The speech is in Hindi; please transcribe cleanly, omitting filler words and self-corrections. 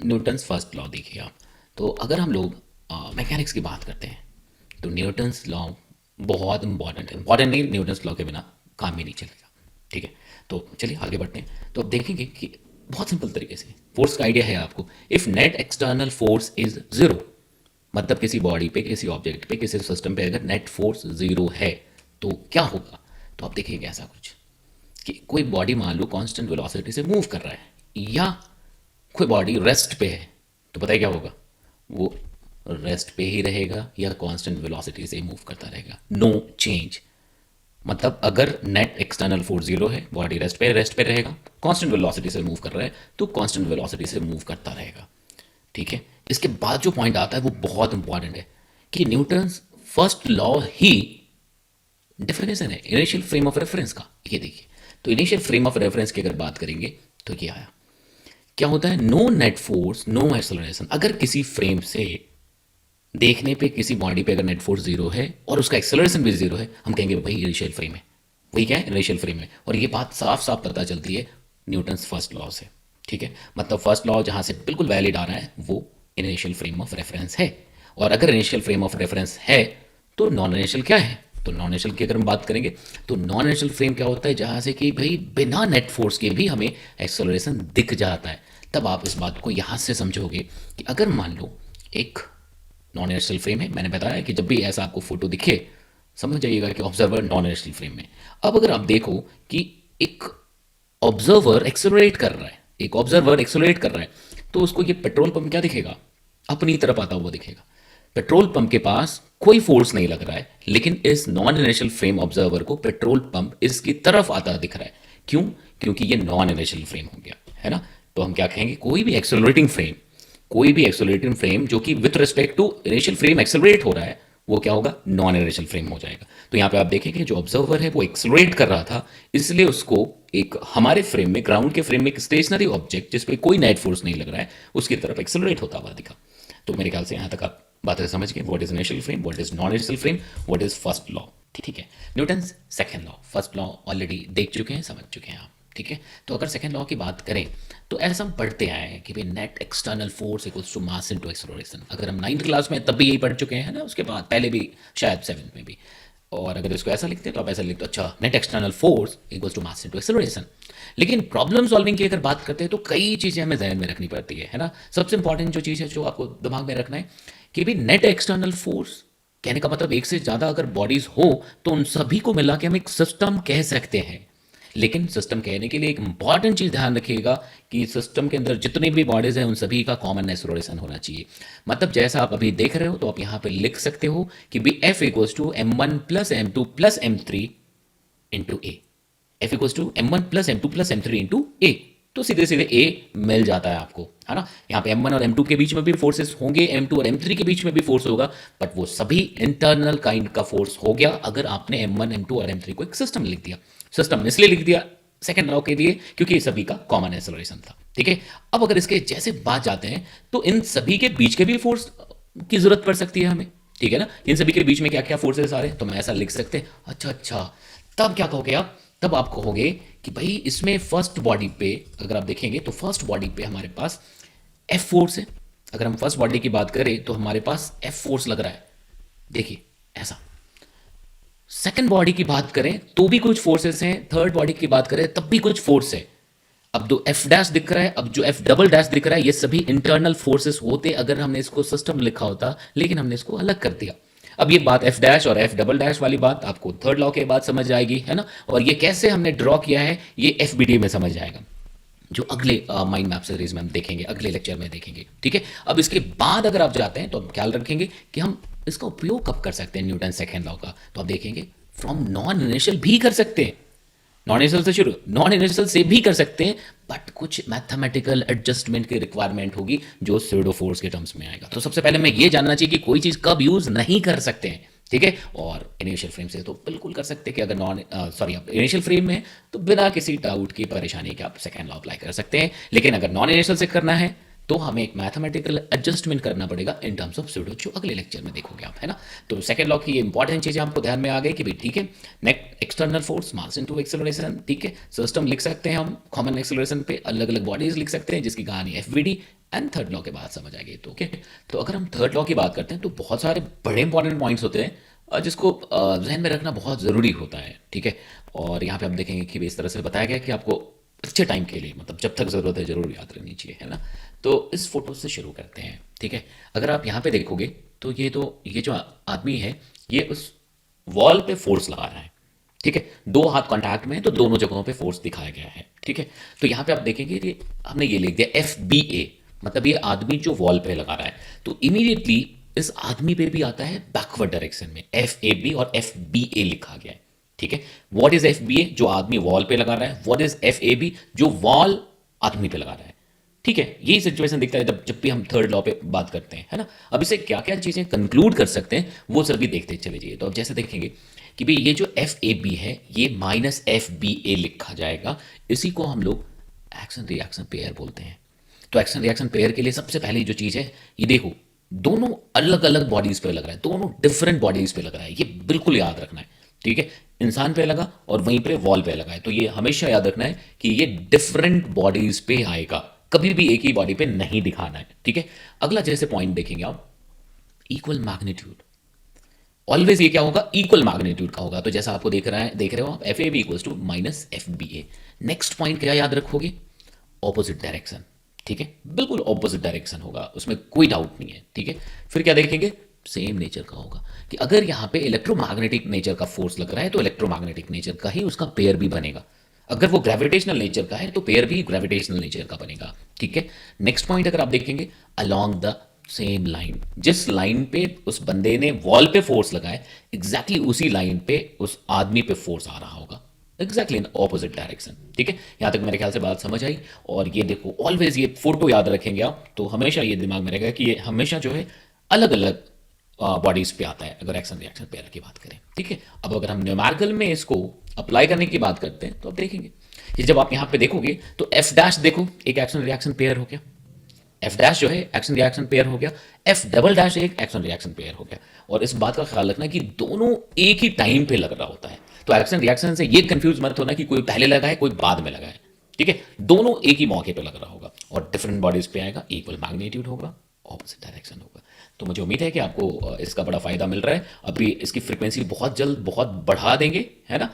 न्यूटन्स फर्स्ट लॉ देखिए आप। तो अगर हम लोग मैकेनिक्स की बात करते हैं तो न्यूटन्स लॉ बहुत इंपॉर्टेंट है। इंपॉर्टेंट नहीं, न्यूटन्स लॉ के बिना काम ही नहीं चलेगा। ठीक है, तो चलिए आगे बढ़ते हैं। तो अब देखेंगे कि बहुत सिंपल तरीके से फोर्स का आइडिया है आपको। If net external force is zero, मतलब किसी बॉडी पे, किसी ऑब्जेक्ट पे, किसी सिस्टम पे अगर नेट फोर्स जीरो है तो क्या होगा। तो आप देखेंगे ऐसा कुछ कि कोई बॉडी मान लो कांस्टेंट वेलोसिटी से मूव कर रहा है, या कोई बॉडी रेस्ट पे है, तो पता है क्या होगा, वो रेस्ट पे ही रहेगा या कांस्टेंट वेलोसिटी से मूव करता रहेगा, नो चेंज। मतलब अगर नेट एक्सटर्नल फोर्स जीरो है, बॉडी रेस्ट पे रहेगा, कांस्टेंट वेलोसिटी से मूव कर रहा है तो कांस्टेंट वेलोसिटी से मूव करता रहेगा। ठीक है, इसके बाद जो पॉइंट आता है वो बहुत इंपॉर्टेंट है कि न्यूटन्स फर्स्ट लॉ ही डेफिनेशन है इनिशियल फ्रेम ऑफ रेफरेंस का। ये देखिए, तो इनिशियल फ्रेम ऑफ रेफरेंस की अगर बात करेंगे तो ये आया, क्या होता है, no net force no acceleration. अगर किसी फ्रेम से देखने पे किसी बॉडी पे अगर नेट फोर्स जीरो है और उसका एक्सेलरेशन भी जीरो है, हम कहेंगे भाई इनिशियल फ्रेम है। वही क्या है, इनिशियल फ्रेम है। और ये बात साफ साफ पता चलती है न्यूटन्स फर्स्ट लॉ से। ठीक है, मतलब फर्स्ट लॉ जहां से बिल्कुल वैलिड आ रहा है वो इनिशियल फ्रेम ऑफ रेफरेंस है। और अगर इनिशियल फ्रेम ऑफ रेफरेंस है तो नॉन इनिशियल क्या है। तो नॉन इनिशियल की अगर हम बात करेंगे तो नॉन इनिशियल फ्रेम क्या होता है, जहां से कि भाई बिना नेट फोर्स के भी हमें एक्सेलरेशन दिख जाता है। तब आप इस बात को यहां से समझोगे कि अगर मान लो एक नॉन इनर्शियल फ्रेम है, मैंने बताया कि जब भी ऐसा आपको फोटो दिखे समझ जाइएगा कि ऑब्जर्वर नॉन इनर्शियल फ्रेम में। अब अगर आप देखो कि एक ऑब्जर्वर एक्सेलरेट कर रहा है, एक ऑब्जर्वर एक्सेलरेट कर रहा है, तो उसको ये पेट्रोल पंप क्या दिखेगा, अपनी तरफ आता हुआ दिखेगा। पेट्रोल पंप के पास कोई फोर्स नहीं लग रहा है, लेकिन इस नॉन इनर्शियल फ्रेम ऑब्जर्वर को पेट्रोल पंप इसकी तरफ आता दिख रहा है। क्यों? क्योंकि ये नॉन इनर्शियल फ्रेम हो गया है ना। तो हम क्या कहेंगे, कोई भी एक्सेलरेटिंग फ्रेम, कोई भी एक्सेलरेटिंग फ्रेम जो कि with respect to initial frame accelerate हो रहा है, वो क्या होगा, नॉन इनिशियल फ्रेम हो जाएगा। तो यहाँ पे आप देखेंगे जो ऑब्जर्वर है वो एक्सेलरेट कर रहा था, इसलिए उसको एक हमारे फ्रेम में, ग्राउंड के फ्रेम में एक स्टेशनरी ऑब्जेक्ट जिसपे कोई नेट फोर्स नहीं लग रहा है उसकी तरफ एक्सेलरेट होता हुआ दिखा। तो मेरे ख्याल से यहाँ तक आप बातें समझ गए, what is initial frame, what is non initial frame, what is first law. ठीक है, Newton second law, first law already देख चुके हैं, समझ चुके हैं आप। ठीक है, तो अगर सेकेंड लॉ की बात करें तो ऐसा हम पढ़ते आए हैं कि भाई net external force equals to mass into acceleration. अगर हम नाइन्थ क्लास में तब भी यही पढ़ चुके हैं ना, उसके बाद पहले भी शायद सेवन्थ में भी। और अगर इसको ऐसा लिखते हैं तो आप ऐसा लिखते हो, अच्छा net external force equals to mass into acceleration. लेकिन प्रॉब्लम सॉल्विंग की अगर बात करते हैं तो कई चीज़ें हमें जहन में रखनी पड़ती है ना। सबसे इंपॉर्टेंट जो चीज़ है जो आपको दिमाग में रखना है कि भाई नेट एक्सटर्नल फोर्स कहने का मतलब एक से ज़्यादा अगर बॉडीज हो तो उन सभी को मिला के हम एक सिस्टम कह सकते हैं। लेकिन सिस्टम कहने के लिए एक इंपॉर्टेंट चीज ध्यान रखिएगा कि सिस्टम के अंदर जितने भी बॉडीज हैं उन सभी का कॉमन एक्सेलरेशन होना चाहिए। मतलब जैसा आप अभी देख रहे हो तो आप यहां पे लिख सकते हो कि B F equals to M one plus M two plus M three into A. F equals to M one plus M two plus M three into A. तो सीधे सीधे ए मिल जाता है आपको, है ना। यहाँ पे M1 और M2 के बीच में भी फोर्सेस होंगे, M2 और M3 के बीच में भी फोर्स होगा, बट वो सभी इंटरनल काइंड का फोर्स हो गया अगर आपने M1 M2 और M3 को एक सिस्टम लिख दिया। सिस्टम इसलिए लिख दिया सेकेंड लॉ के लिए क्योंकि ये सभी का कॉमन एक्सेलरेशन था। ठीक है, अब अगर इसके जैसे बात जाते हैं तो इन सभी के बीच के भी फोर्स की जरूरत पड़ सकती है हमें। ठीक है ना, इन सभी के बीच में क्या क्या फोर्सेस आ रहे हैं, तो मैं ऐसा लिख सकते हैं। अच्छा अच्छा, तब क्या कहोगे आप, तब आप कहोगे कि भाई इसमें फर्स्ट बॉडी पे अगर आप देखेंगे तो फर्स्ट बॉडी पे हमारे पास एफ फोर्स है। अगर हम फर्स्ट बॉडी की बात करें तो हमारे पास एफ फोर्स लग रहा है, देखिए ऐसा। सेकंड बॉडी की बात करें तो भी कुछ फोर्सेस हैं, थर्ड बॉडी की बात करें तब भी कुछ फोर्स है। अब जो एफ डैश दिख रहा है, अब जो एफ डबल डैश दिख रहा है, ये सभी इंटरनल फोर्सेस होते अगर हमने इसको सिस्टम लिखा होता, लेकिन हमने इसको अलग कर दिया। अब ये बात एफ डैश और एफ डबल डैश वाली बात आपको थर्ड लॉ के बाद समझ आएगी, है ना। और ये कैसे हमने ड्रॉ किया है ये एफ बी डी में समझ आएगा, जो अगले माइंड मैप सीरीज में हम देखेंगे, अगले लेक्चर में देखेंगे। ठीक है, अब इसके बाद अगर आप जाते हैं तो हम ख्याल रखेंगे कि हम इसका उपयोग कब कर सकते हैं न्यूटन सेकेंड लॉ का। तो आप देखेंगे फ्रॉम नॉन इनिशियल भी कर सकते हैं, नॉन इनिशियल से शुरू, नॉन इनिशियल से भी कर सकते हैं, बट कुछ मैथमेटिकल एडजस्टमेंट की रिक्वायरमेंट होगी जो स्यूडो फोर्स के टर्म्स में आएगा। तो सबसे पहले मैं ये जानना चाहिए कि कोई चीज कब यूज नहीं कर सकते हैं। ठीक है, और इनिशियल फ्रेम से तो बिल्कुल कर सकते हैं कि अगर नॉन सॉरी आप इनिशियल फ्रेम में हैं, तो बिना किसी डाउट की परेशानी के आप सेकेंड लॉ अप्लाई कर सकते हैं। लेकिन अगर नॉन इनिशियल से करना है तो हमें एक मैथमेटिकल एडजस्टमेंट करना पड़ेगा इन टर्म्स ऑफ स्यूडो, जो अगले लेक्चर में देखोगे आप, है ना। तो सेकंड लॉ की ये इंपॉर्टेंट चीज़ें आपको ध्यान में आ गई कि भाई ठीक है, net external force mass into acceleration, ठीक है। सिस्टम लिख सकते हैं हम कॉमन एक्सेलरेशन पे, अलग अलग बॉडीज लिख सकते हैं जिसकी कहानी एफवीडी, एंड थर्ड लॉ के बाद समझ आ गई। तो ओके, तो अगर हम थर्ड लॉ की बात करते हैं तो बहुत सारे बड़े इंपॉर्टेंट पॉइंट्स होते हैं जिसको जहन में रखना बहुत ज़रूरी होता है, ठीक है। और यहाँ पे हम देखेंगे कि इस तरह से बताया गया कि आपको अच्छे टाइम के लिए, मतलब जब तक ज़रूरत है ज़रूर याद रखनी चाहिए, है ना। तो इस फोटो से शुरू करते हैं, ठीक है। अगर आप यहाँ पे देखोगे तो ये जो आदमी है, ये उस वॉल पे फोर्स लगा रहा है, ठीक है। दो हाथ कांटेक्ट में है तो दोनों जगहों पे फोर्स दिखाया गया है, ठीक है। तो यहाँ पे आप देखेंगे कि हमने ये लिख दिया FBA, मतलब ये आदमी जो वॉल पे लगा रहा है, तो इमीडिएटली इस आदमी पे भी आता है बैकवर्ड डायरेक्शन में FAB और FBA लिखा गया है, ठीक है। व्हाट इज FBA, जो आदमी वॉल पे लगा रहा है, व्हाट इज FAB, जो वॉल आदमी पे लगा रहा है, ठीक है। यही सिचुएशन दिखता है जब जब भी हम थर्ड लॉ पे बात करते हैं, है ना। अब इसे क्या क्या चीजें कंक्लूड कर सकते हैं वो सभी देखते चले जाइए। तो अब जैसे देखेंगे कि भाई ये जो FAB है ये माइनस FBA लिखा जाएगा, इसी को हम लोग एक्शन रिएक्शन पेयर बोलते हैं। तो एक्शन रिएक्शन पेयर के लिए सबसे पहली जो चीज़ है, ये देखो दोनों अलग अलग बॉडीज पे लग रहा है, दोनों डिफरेंट बॉडीज पे लग रहा है, ये बिल्कुल याद रखना है, ठीक है। इंसान पे लगा और वहीं पे वॉल पे लगा है, तो ये हमेशा याद रखना है कि ये डिफरेंट बॉडीज पे आएगा, कभी भी एक ही बॉडी पे नहीं दिखाना है, ठीक है। अगला जैसे पॉइंट देखेंगे आप, इक्वल मैग्नीट्यूड, ऑलवेज ये क्या होगा, इक्वल मैग्नीट्यूड का होगा। तो जैसा आपको देख रहे हो आप, FAB equals to minus FBA। Next point क्या याद रखोगे, ऑपोजिट डायरेक्शन, ठीक है, बिल्कुल ऑपोजिट डायरेक्शन होगा, उसमें कोई डाउट नहीं है, ठीक है। फिर क्या देखेंगे, सेम नेचर का होगा, कि अगर यहाँ पे इलेक्ट्रोमैग्नेटिक नेचर का फोर्स लग रहा है तो इलेक्ट्रोमैग्नेटिक नेचर का ही उसका पेयर भी बनेगा, अगर वो ग्रेविटेशनल नेचर का है तो पेयर भी ग्रेविटेशनल नेचर का बनेगा, ठीक है। नेक्स्ट पॉइंट अगर आप देखेंगे, अलोंग द सेम लाइन, जिस लाइन पे उस बंदे ने वॉल पे फोर्स लगाए एग्जैक्टली उसी लाइन पे उस आदमी पे फोर्स आ रहा होगा, एग्जैक्टली इन ऑपोजिट डायरेक्शन, ठीक है। यहां तक मेरे ख्याल से बात समझ आई। और ये देखो ऑलवेज ये फोटो याद रखेंगे आप तो हमेशा ये दिमाग में रहेगा कि ये हमेशा जो है अलग अलग बॉडीज पे आता है, अगर एक्शन रिएक्शन पेयर की बात करें, ठीक है। अब अगर हम न्यूमेरिकल में इसको अप्लाई करने की बात करते हैं तो अब देखेंगे कि जब आप यहाँ पे देखोगे तो F डैश देखो एक एक्शन रिएक्शन पेयर हो गया, F डैश जो है एक्शन रिएक्शन पेयर हो गया, F डबल डैश एक एक्शन रिएक्शन पेयर हो गया। और इस बात का ख्याल रखना कि दोनों एक ही टाइम पे लग रहा होता है, तो एक्शन रिएक्शन से ये कंफ्यूज मत होना कि कोई पहले लगा है कोई बाद में लगा है, ठीक है। दोनों एक ही मौके पे लग रहा होगा और डिफरेंट बॉडीज पे आएगा, इक्वल मैग्नीट्यूड होगा, ऑपोजिट डायरेक्शन होगा। तो मुझे उम्मीद है कि आपको इसका बड़ा फायदा मिल रहा है। अभी इसकी फ्रीक्वेंसी बहुत जल्द बहुत बढ़ा देंगे, है ना।